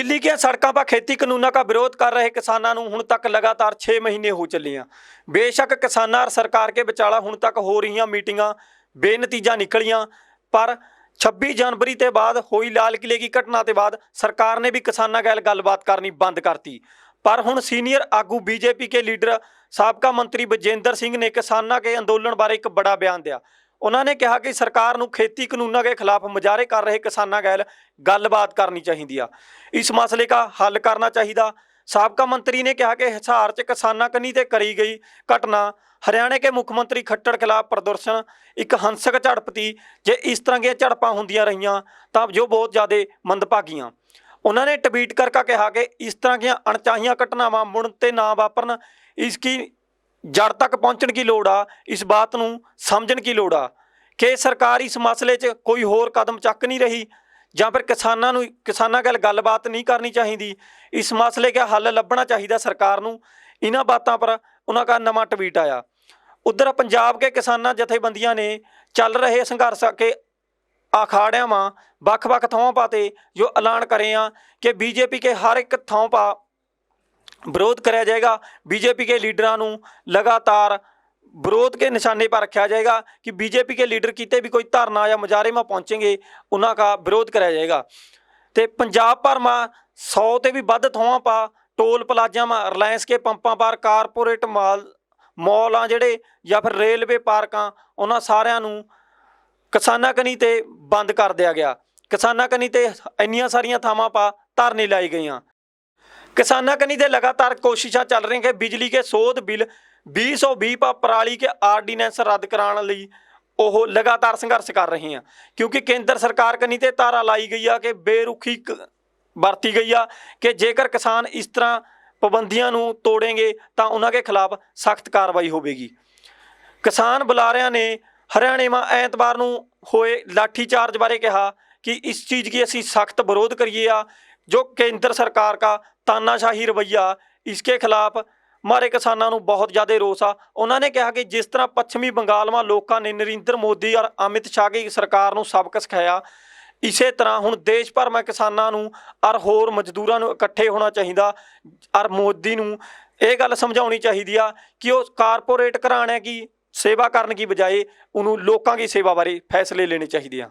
दिल्ली की सड़कों पर खेती कानूनों का विरोध कर रहे किसानों को हुण तक लगातार 6 महीने हो चले हैं। बेशक किसानां और सरकार के विचाला हुण तक हो रही मीटिंगां बेनतीजा निकलियां, पर 26 जनवरी के बाद हुई लाल किले की घटना के बाद सरकार ने भी किसानों गैल गलबात करनी बंद करती। पर हुण सीनियर आगू बीजेपी के लीडर साबका मंत्री विजेंद्र सिंह ने किसानों के अंदोलन बारे एक बड़ा बयान दिया। उन्होंने कहा कि सरकार नूं खेती कानूनों के खिलाफ मुजाहरे कर रहे किसानों गैल गलबात करनी चाहिए, इस मसले का हल करना चाहिए। साबका मंत्री ने कहा कि हिसार च किसानों कनी ते करी गई घटना हरियाणा के मुख्यमंत्री खट्टर खिलाफ प्रदर्शन एक हंसक झड़प थी। जे इस तरह की झड़पां होंदियां रहियां तां जो बहुत ज़्यादा मंदभागियां। उन्होंने ट्वीट करके कहा कि इस तरह की अणचाहियां घटनावां मुड़ ते ना वापरन, इसकी जड़ तक पहुँचने की लोड़ आ, इस बात को समझने की लोड़ आ कि सरकार इस मसले च कोई होर कदम चक नहीं रही ਜਾਂ फिर किसानों गल गलबात नहीं करनी चाहिए। इस मसले का हल लभना चाहिए सरकार नूं। इन्हां बातों पर उन्होंने नवा ट्वीट आया। उधर पंजाब के किसानां जथेबंदियां ने चल रहे संघर्ष के अखाड़ियां में वख-वख थावां पर जो ऐलान करे हैं कि बीजेपी के हर एक थां पर विरोध कराया जाएगा। बीजेपी के लीडरां नूं लगातार विरोध के निशाने पर रखा जाएगा कि बीजेपी के लीडर किते भी कोई धरना या मुजाहरे में पहुँचेंगे उन्हों का विरोध कराया जाएगा। तो पंजाब भर में 100 ते भी वध थावां पर टोल प्लाजा में रिलायंस के पंपां पर कारपोरेट मॉल आ जिहड़े या फिर रेलवे पार्कां उन्हां सारिਆਂ ਨੂੰ किसानां कनी ते बंद कर दिया गया। किसानां कनी ते इन्नियां सारियां थावां पर धरने लाई गई। किसानां कनी ते लगातार कोशिशां चल रही कि बिजली के सोध बिल 2020 पर पराली के आर्डीनेंस रद्द कराने लई ओह लगातार संघर्ष कर रहे हैं, क्योंकि केंद्र सरकार कनी ते धारा लाई गई है कि बेरुखी वरती गई है कि जेकर किसान इस तरह पाबंदियों नूं तोड़ेंगे तो उन्होंने खिलाफ सख्त कार्रवाई होगी। किसान बुलारियां ने हरियाणे में ऐतवार नूं होए लाठीचार्ज बारे कहा कि इस चीज़ की असीं सख्त विरोध करिए आ। जो केंद्र सरकार का तानाशाही रवैया, इसके खिलाफ हमारे किसानों को बहुत ज़्यादा रोस आ। उन्होंने कहा कि जिस तरह पश्चिमी बंगाल में लोगों ने नरेंद्र मोदी और अमित शाह की सरकार को सबक सिखाया, इस तरह हुण देश भर में किसानों और होर मजदूरों को इकट्ठे होना चाहिए और मोदी को यह गल समझानी चाहिए कि वो कारपोरेट घराणे की सेवा करने की बजाय उन्होंने लोगों की सेवा बारे फैसले लेने चाहिए।